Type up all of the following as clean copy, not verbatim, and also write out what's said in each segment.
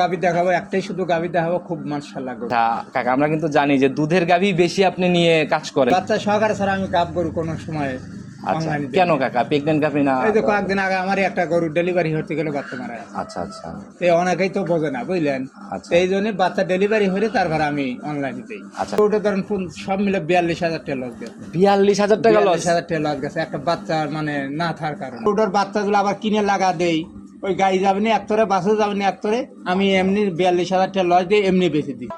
গাভী দেখাবো, একটাই শুধু গাভী দেখাবো, খুব মাশাআল্লাহ গরু। কাকা আমরা কিন্তু জানি যে দুধের গাভী বেশি আপনি নিয়ে কাজ করেন। বাচ্চা সহকারে ছাড়া আমি গাভ গরু কোনো সময় আচ্ছা, কেন কাকা প্রেগন্যান্ট গাভী না? এই যে কয়েকদিন আগে আমারই একটা গরু ডেলিভারি হতে গেলে বাচ্চা মারা গেছে। আচ্ছা আচ্ছা, এই অনেকেই তো বোঝে না, বুঝলেন? আচ্ছা। এই জন্য বাচ্চা ডেলিভারি হলে তারপর আমি অনলাইনে দিই। আচ্ছা। ওটা ধরেন সব মিলে 42,000 টাকা লস গেছে। 42,000 টাকা লস? 42,000 টাকা লস গেছে একটা বাচ্চা মানে না থাকার কারণে। ওটার বাচ্চাগুলো আবার কিনে লাগা দেই, ওই গাড়ি যাবে না একতরে, বাসে যাবে না একতরে, আমি এমনি 42,000 টাকা লস দিয়ে এমনি বেঁচে দিই।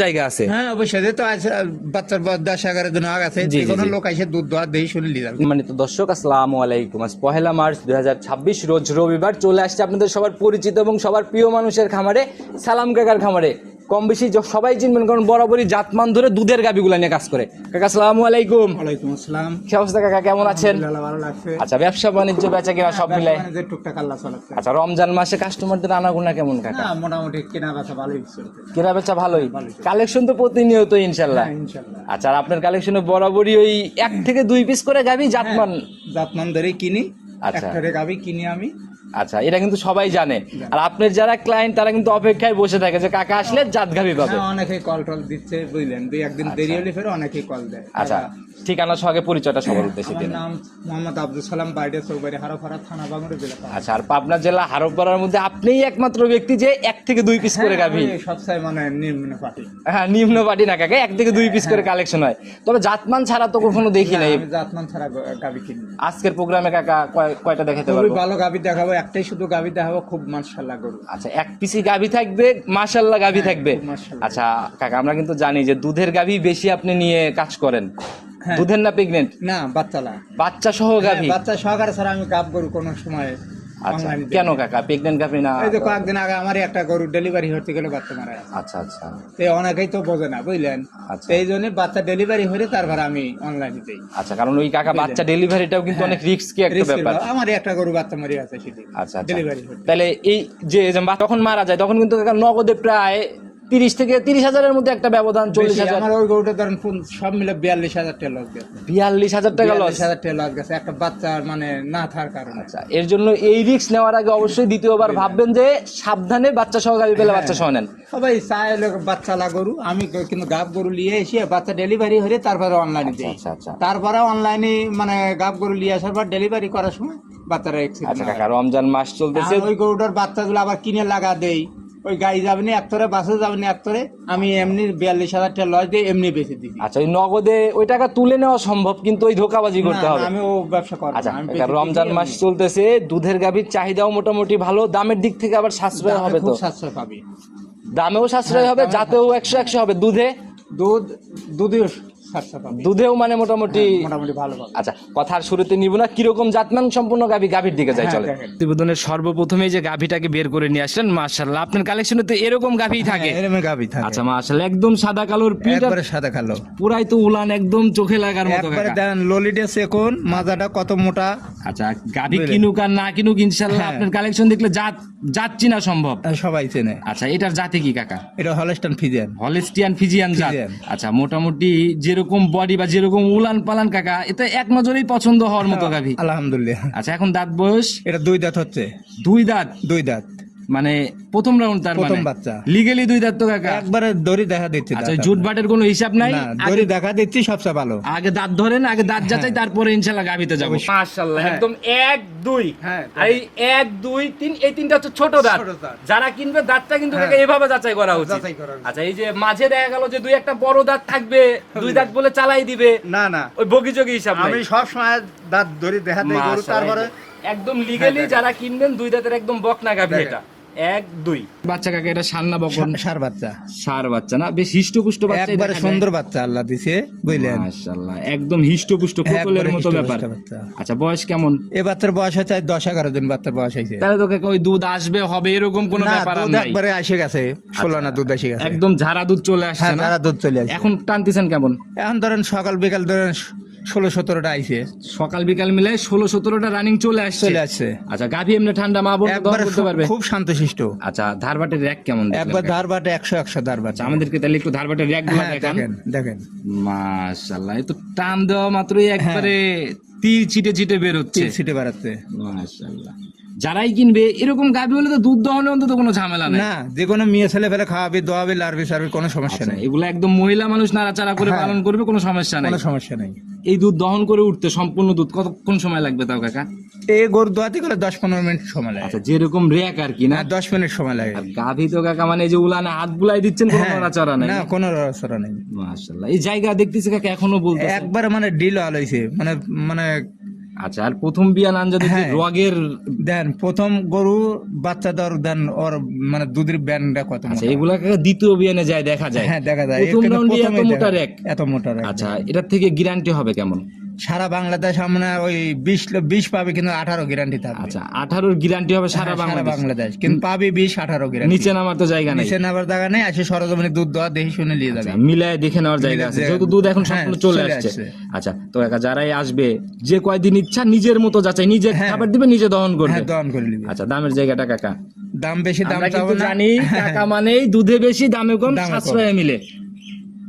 জায়গা আছে? হ্যাঁ অবশ্যই, তো আছে বাচ্চার 10-11 দিন আগে আছে, জি, জি, কোনো জি। লোক এসে দুধ দোয়া দেই শুনে নিয়ে যাবে। সম্মানিত দর্শক আসসালামু আলাইকুম। আজ 1 মার্চ 2026 রোজ রবিবার চলে আসছে আপনাদের সবার পরিচিত এবং সবার প্রিয় মানুষের খামারে, সালাম কাকার খামারে। কম বেশি সবাই চিনবেন, কারণ বরাবরই জাতমান ধরে দুধের গাভীগুলা নিয়ে কাজ করে। কাকা আসসালামু আলাইকুম। ওয়ালাইকুম আসসালাম। কি অবস্থা কাকা, কেমন আছেন? আলহামদুলিল্লাহ, ভালো লাগছে। আচ্ছা, ব্যবসা বাণিজ্য বেচা কেনা সব মিলে যে টুকটাক আল্লাহ চালাচ্ছে। আচ্ছা, রমজান মাসে কাস্টমারদের আনাগোনা কেমন কাকা? না মোটামুটি কেনা বেচা ভালোই চলছে। কেনা বেচা ভালোই, কালেকশন তো প্রতিনিয়ত ইনশাল্লাহ। হ্যাঁ, ইনশাআল্লাহ। আচ্ছা, আর আপনার কালেকশনে বরাবরই ওই 1 থেকে 2 পিস করে গাভী জাতমান? জাতমান ধরে কিনি, আচ্ছা। একটারে গাভী কিনি আমি। আচ্ছা, এটা কিন্তু সবাই জানে। আর আপনার যারা ক্লায়েন্ট তারা কিন্তু অপেক্ষায় বসে থাকে যে কাকা আসলে জাত গাভী পাবে। হ্যাঁ, অনেকেই কল টল দিচ্ছে, বুঝলেন? 2-1 দিন দেরি হলে ফের অনেকেই কল দেয়। আচ্ছা, ঠিকানা সহ আগে পরিচয়টা সবার উদ্দেশ্যে আমার দিন। নাম মোহাম্মদ আব্দুল সালাম, বাড়ি চৌবাড়ি, হারোপাড়া থানা, বাগুড়া জেলা। আচ্ছা, আর পাবনা জেলা হারোপাড়ার মধ্যে আপনিই একমাত্র ব্যক্তি যে 1 থেকে 2 পিস করে গাভী? সবসময় মানে নিম্ন পার্টি। হ্যাঁ, নিম্ন পাটি না কাকা, 1 থেকে 2 পিস করে কালেকশন হয়। তবে জাতমান ছাড়া তো কখনো দেখি নাই। আমি জাতমান ছাড়া গাভী কিনি। আজকের প্রোগ্রামে কাকা কয়টা দেখাতে খুবই পারবো? ভালো গাভী দেখাবো, একটাই শুধু গাভী দেখাবো, খুব মাশাআল্লাহ গরু। আচ্ছা, 1 পিসি গাভী থাকবে, মাশাআল্লাহ গাভী থাকবে। খুব মাশাআল্লাহ। আচ্ছা কাকা, আমরা কিন্তু জানি যে দুধের গাভী বেশি আপনি নিয়ে কাজ করেন। হ্যাঁ। দুধের না প্রেগনেন্ট? না বাচ্চালা, বাচ্চা সহ গাভী? বাচ্চা সহকারে ছাড়া আমি গাভ গরু কোনো সময় আচ্ছা, অনলাইনে দিই কেন না। কাকা প্রেগনেন্ট গাভী না? এই যে কয়েকদিন আগে আমারই একটা গরু ডেলিভারি হতে গেলে বাচ্চা মারা গেছে। আচ্ছা আচ্ছা এই অনেকেই তো বোঝে না, বুঝলেন? আচ্ছা। এই জন্য বাচ্চা ডেলিভারি হলে তারপর আমি অনলাইনে দিই। আচ্ছা, কারণ ওই কাকা বাচ্চা ডেলিভারিটাও কিন্তু অনেক রিস্কি একটা রিস্কের ব্যাপার। ব্যাপার। আমারই একটা গরু বাচ্চা মারি আছে সেদিন আচ্ছা আচ্ছা, ডেলিভারি হতে। তাহলে এই যে তখন মারা যায় তখন কিন্তু কাকা নগদে প্রায় 30 থেকে 30,000-এর মধ্যে একটা ব্যবধান, 40,000। আমার ওই গরুটা ধরেন সব মিলে 42,000 টাকা লস গেছে। 42,000 টাকা লস? 42,000 টাকা লস গেছে একটা বাচ্চা মানে না থাকার কারণে। আচ্ছা, এর জন্য এই রিস্ক নেওয়ার আগে অবশ্যই দ্বিতীয়বার ভাববেন যে সাবধানে বাচ্চা সহ গাভী পেলে বাচ্চা সহ নেন। সবাই চায় বাচ্চালা গরু, আমি কিন্তু গাব গরু নিয়ে এসে বাচ্চা ডেলিভারি হলে তারপরে অনলাইনে দিই। আচ্ছা আচ্ছা, তারপরে অনলাইনে মানে গাব গরু নিয়ে আসার পর ডেলিভারি করার সময় বাচ্চারা আচ্ছা কাকা, রমজান মাস চলতেছে, ওই গরুটার বাচ্চাগুলো আবার কিনে লাগা দেই, ওই গাড়ি যাবে না একতরে, বাসে যাবে না একতরে, আমি এমনি 42,000 টাকা লস দিয়ে এমনি বেঁচে দিই। আচ্ছা ওই নগদে ওই টাকা তুলে নেওয়া সম্ভব, কিন্তু ওই ধোকাবাজি করতে হবে। আমি ও ব্যবসা করব আচ্ছা না, আমি কাকা, রমজান মাস চলতেছে, দুধের গাভীর চাহিদাও মোটামুটি ভালো, দামের দিক থেকে আবার সাশ্রয় হবে তো? খুব সাশ্রয় পাবি, দামেও সাশ্রয় হবে, জাতেও 100 হবে, দুধেও সাশ্রয় পাবি, দুধেও মানে মোটামুটি মোটামুটি ভালো পাবি। আচ্ছা, কথার শুরুতে নিব না, কিরকম জাতমান সম্পূর্ণ গাভীর দিকে যাই চলে। দেখেন। প্রতিবেদনের সর্বপ্রথমেই যে গাভীটাকে বের করে নিয়ে আসলেন, মাশাআল্লাহ আপনার কালেকশনে তো এরকম গাভী থাকে? এরকম গাভী থাকে। আচ্ছা মাশাআল্লাহ, একদম সাদা কালোর পিঠ, একবারে সাদা কালো, পুরাই তো উলান একদম চোখে লাগার মতো একবারে কাকা। দেন ললিডে সেকন, মাজাটা কত মোটা। আচ্ছা, গাভী কিনুক আর না কিনুক ইনশাআল্লাহ আপনার কালেকশন দেখলে জাত চিনা সম্ভব। সবাই চেনে। আচ্ছা, এটার জাতে কি কাকা? এটা হলস্টাইন ফ্রিজিয়ান। হলস্টিয়ান ফিজিয়ান জাত। ফিজিয়ান। আচ্ছা, মোটামুটি যেরকম বডি বা যেরকম উলান পালান কাকা, এটা এক নজরেই পছন্দ হওয়ার মতো গাভী। আলহামদুলিল্লাহ। আচ্ছা, এখন দাঁত বয়স? এটা 2 দাঁত হচ্ছে। 2 দাঁত? 2 দাঁত মানে প্রথম রাউন্ড, তার প্রথম মানে বাচ্চা। লিগেলি 2 দাঁত তো কাকা? একবারে দড়ি দেখা দিচ্ছে। আচ্ছা, জুট বাটের কোনো হিসাব নাই? না, দড়ি দেখা দিচ্ছি সবচেয়ে ভালো। আগে দাঁত ধরেন, আগে দাঁত যাচাই, তারপরে ইনশাআল্লাহ গাভীতে যাব। মাশাআল্লাহ, একদম 1 2। হ্যাঁ, আর এই 1 2 3 এই তিনটা হচ্ছে ছোট দাঁত। ছোট দাঁত। যারা কিনবে দাঁতটা কিন্তু কাকা এইভাবে যাচাই করা উচিত। যাচাই করা উচিত। আচ্ছা, এই যে মাঝে দেখা গেল যে 2 একটা বড় দাঁত থাকবে, 2 দাঁত বলে চালাই দিবে, না না, ওই বগিচগি হিসাব নাই। আমি সব সময় দাঁত দড়ি দেখা দেই গরু, মাশাআল্লাহ, তারপরে একদম লিগ্যালি হ্যাঁ, যারা কিনবেন 2 দাঁতের একদম বকনা গাভী দেখেন। এটা। 1 2 বাচ্চা কাকা, এটা সান্না বকন? সার বাচ্চা। সার বাচ্চা না, বেশ হিষ্টপুষ্ট বাচ্চা। একবারে সুন্দর বাচ্চা আল্লাহ দিছে, বুঝলেন? মাশাআল্লাহ, একদম হিষ্টপুষ্ট কোকলের মতো ব্যাপার। বাচ্চা। আচ্ছা, বয়স কেমন? এ বাচ্চার বয়স হচ্ছে 10-11 দিন বাচ্চার বয়স হয়েছে। তাহলে তো কাকা ওই দুধ আসবে হবে এরকম কোনো না, ব্যাপার আর দুধ নাই? একবারে এসে গেছে, 16 না দুধ এসে গেছে। একদম ঝাড়া দুধ চলে আসছে হ্যাঁ, না? তারা দুধ চলে আসে। এখন টানতেছেন কেমন? এখন ধরেন সকাল বিকাল ধরেন 16-17টা আইছে, সকাল বিকাল মিলে 16-17টা রানিং চলে আসছে। চলে আসছে। আচ্ছা, গাভী এমনি ঠান্ডা মা বোন দহন একবার করতে পারবে? খুব শান্তশিষ্ট। আচ্ছা, ধারবাটের র্যাক কেমন দেখলেন একবার কাকা? ধার বাটে 100 ধার বাটে। আচ্ছা, আমাদেরকে তাহলে একটু ধারবাটের র্যাক গুলো হ্যাঁ, দেখান। দেখেন দেখেন, মাশাআল্লাহ, এই তো টান দেওয়া মাত্রই একবারে তীর ছিটে ছিটে বের হচ্ছে। তিল ছিটে বেড়াচ্ছে। মাশাআল্লাহ, যারাই কিনবে এরকম গাভী হলে তো দুধ দহনে অন্তত কোনো ঝামেলা নাই। না, যে কোনো মেয়ে ছেলে ফেলে খাওয়াবি, দোয়াবি, লারবি সারবি, কোনো সমস্যা আচ্ছা, নেই, এগুলো একদম মহিলা মানুষ নাড়াচাড়া করে হ্যাঁ। পালন করবে, কোনো সমস্যা নাই। কোনো সমস্যা নেই। এই দুধ দহন করে উঠতে সম্পূর্ণ দুধ কতক্ষণ সময় লাগবে তাও কাকা? এই গরু দোয়াতে করে 10-15 মিনিট সময় লাগে। আচ্ছা, যেরকম র্যাক আর কি না? না, 10 মিনিট সময় লাগে। আর গাভী তো কাকা মানে এই যে উলানে হাত বুলাই দিচ্ছেন, কোনো হ্যাঁ, নড়াচড়া নাই। না, কোনো নড়াচড়া নেই। মাশাআল্লাহ, এই জায়গা দেখতেছি কাকা এখনো বলতে। একবার মানে ডিল হইছে, মানে মানে আচ্ছা, আর প্রথম বিয়া নান যদি হ্যাঁ। রগের, দেন প্রথম গরু বাচ্চা দর দেন, ওর মানে দুধের ব্যান্ডটা কত আচ্ছা, মোটা। এগুলা কাকা দ্বিতীয় বিয়ানে যায় দেখা যায়। হ্যাঁ, দেখা যায়। প্রথম কিন্তু রাউন্ডে এত প্রথমেই মোটা দেখা- র্যাক। এত মোটা র্যাক। আচ্ছা, এটার থেকে গ্যারান্টি হবে কেমন? সারা বাংলাদেশ আমরা ওই 20 পাবে, কিন্তু 18 গ্যারান্টি থাকবে। আচ্ছা, 18 গ্যারান্টি হবে সারা হ্যাঁ, সারা বাংলাদেশ। বাংলাদেশ, কিন্তু পাবি 20-18 গ্যারান্টি। নিচে নামার তো জায়গা নাই। নিচে নাবার জায়গা নেই, আসে সরজমিনে দুধ দেওয়া দেখে শুনে নিয়ে যাবে। আচ্ছা, মিলায় দেখে নেওয়ার জায়গা আছে, মিলায় যেহেতু দুধ এখন হ্যাঁ, সম্পূর্ণ চলে চলে আসছে। আসছে। আচ্ছা, তো কাকা যারাই আসবে, যে কয়দিন ইচ্ছা নিজের মতো যাচাই, নিজে হ্যাঁ। খাবার দিবে, নিজে দহন করবে। হ্যাঁ, দহন করে নিবি। আচ্ছা, দামের জায়গাটা কাকা? দাম বেশি, দাম আমরা চাবো কিন্তু না। জানি কাকা মানেই দুধে বেশি দামে কম, দামে কম। সাশ্রয়ে মিলে।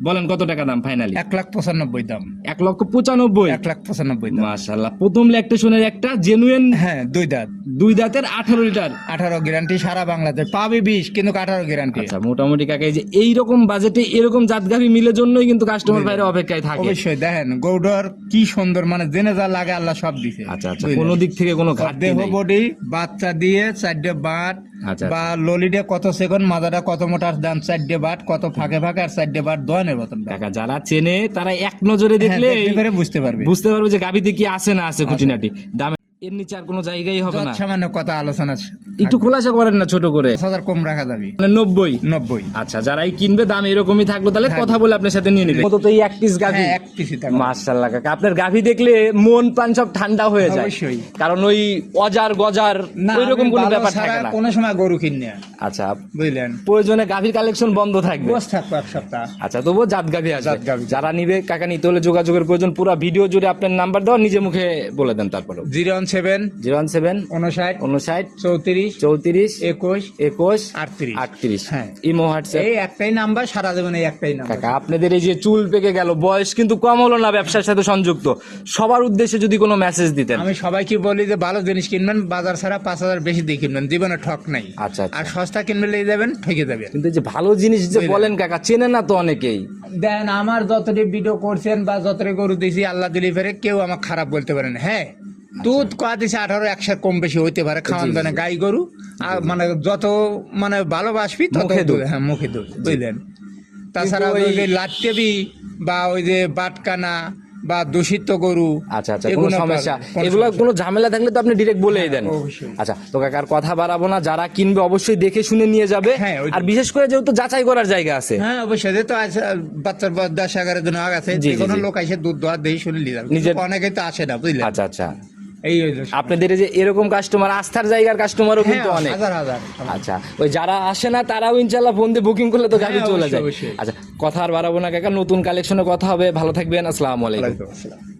বলেন কত টাকা দাম ফাইনালি? 1,95,000 দাম। 1,95,000। 1,95,000 দাম। মাশাআল্লাহ, প্রথম ল্যাকটেশনের একটা জেনুইন হ্যাঁ, 2 দাঁত, 2 দাঁতের 18 লিটার। 18 গ্যারান্টি, সারা বাংলাদেশ পাবি 20, কিন্তু 18 গ্যারান্টি। আচ্ছা, মোটামুটি কাকা এই যে এইরকম বাজেটে এরকম জাতগাভী মিলে জন্যই কিন্তু কাস্টমার ভাইরা অপেক্ষায় থাকে। অবশ্যই দেখেন গৌডর কি সুন্দর, মানে জেনে যা লাগে আল্লাহ সব দিছে। আচ্ছা আচ্ছা, বুঝলেন? কোনো দিক থেকে কোনো ঘাটতি দেহ নেই। বডি, বাচ্চা দিয়ে 4টে বাট, আচ্ছা, বা ললিডে কত সেকেন্ড, মাদাটা কত মোটা দেন, 4টে বাট, কত ফাঁকে ফাঁকে, আর 4টে বাট দোয়ানের মতন। কাকা যারা চেনে তারা এক নজরে দেখলে হ্যাঁ, দেখতে পেরে বুঝতে পারবে। বুঝতে পারবে যে গাভীতে কি আছে না আছে খুঁটিনাটি। দামে এর নিচে আর কোনো জায়গায় হবে না। সামান্য কথা আলোচনা একটু খোলাসা করেন না ছোট করে। 10,000 কম রাখা যাবে। মানে 90। 90। আচ্ছা, যারাই কিনবে দাম এরকমই থাকলো, তাহলে কথা বলে আপনার সাথে নিয়ে নেবে। মতো তো এই এক পিস গাভী। হ্যাঁ, এক পিসই থাকবে। মাশাআল্লাহ কাকা, আপনার গাভী দেখলে মন প্রাণ সব ঠান্ডা হয়ে যায়। অবশ্যই। কারণ ওই অজার গজার না, ওইরকম আমি কোনো ভালো ব্যাপার ছাড়া থাকে না। কোনো সময় গরু কিনে, আচ্ছা, বুঝলেন, প্রয়োজনে গাভীর কালেকশন বন্ধ থাকবে। বস থাকবো এক সপ্তাহ। আচ্ছা, তবুও জাত গাভী আসবে। জাত গাভী। যারা নিবে কাকা নিতে হলে যোগাযোগের প্রয়োজন। পুরো ভিডিও জুড়ে আপনার নাম্বার দাও, নিজে মুখে বলে দেন তারপরে। 017 017 59 59 34 34 21 21 38। 38। হ্যাঁ। Imo WhatsApp. এই একটাই নাম্বার, সারা জীবনে একটাই নাম্বার। কাকা আপনাদের এই যে চুল পেকে গেল, বয়স কিন্তু কম হলো না, ব্যবসার সাথে সংযুক্ত, সবার উদ্দেশ্যে যদি কোনো মেসেজ দিতেন। আমি সবাইকে বলি যে ভালো জিনিস কিনবেন, বাজার ছাড়া 5,000 বেশি দিয়ে কিনবেন, জীবনে ঠক নাই। আচ্ছা, আচ্ছা। আর সস্তা কিনবে নিয়ে যাবেন, ঠকে যাবেন। কিন্তু এই যে ভালো জিনিস যে বলেন কাকা, চেনে না তো অনেকেই। দেন আমার যতটি ভিডিও করছেন বা যতটি গরু দিয়েছি, আল্লাহ দিলি ফেরে কেউ আমাকে খারাপ বলতে পারেন। হ্যাঁ, দুধ কয়া দিছে 18-100 কম বেশি হইতে পারে, খাওয়ান দানে গাই গরু, আর মানে যত মানে ভালোবাসবি তত মুখে দুধ। দুধ। হ্যাঁ, মুখে দুধ, বুঝলেন। তাছাড়া কিন্তু ওই ওই- যে লাট্টেবি বা ওই যে বাটকানা বা দূষিত গরু, আচ্ছা আচ্ছা, কোনো এগুলো সমস্যা, কোনো এগুলো সমস্যা। কোনো ঝামেলা থাকলে তো আপনি ডিরেক্ট বলেই দেন। অবশ্যই। আচ্ছা, তো কাকার কথা বাড়াবো না, যারা কিনবে অবশ্যই দেখে শুনে নিয়ে যাবে। হ্যাঁ, ওই- আর বিশেষ করে যেহেতু যাচাই করার জায়গা আছে। হ্যাঁ, অবশ্যই। যে তো আছে, বাচ্চার 10-11 দিন আগে আছে, জি, যে কোনো জি। লোক এসে দুধ দোয়া দিয়ে শুনে নিয়ে যাবে। নিজের- কিন্তু অনেকেই তো আসে না, বুঝলেন। আচ্ছা আচ্ছা, এই হইলো আপনাদের এই যে এরকম কাস্টমার, আস্থার জায়গার কাস্টমারও কিন্তু হ্যাঁ, অনেক। হাজার হাজার। আচ্ছা, ওই যারা আসে না তারাও ইনশাল্লাহ ফোন দিয়ে বুকিং করলে তো গাড়ি হ্যাঁ, চলে অবশ্যই, যায়। অবশ্যই। আচ্ছা, কথা আর বাড়াবো না কাকা, নতুন কালেকশনে কথা হবে। ভালো থাকবেন, আসসালামু আলাইকুম। ওয়ালাইকুম আসসালাম।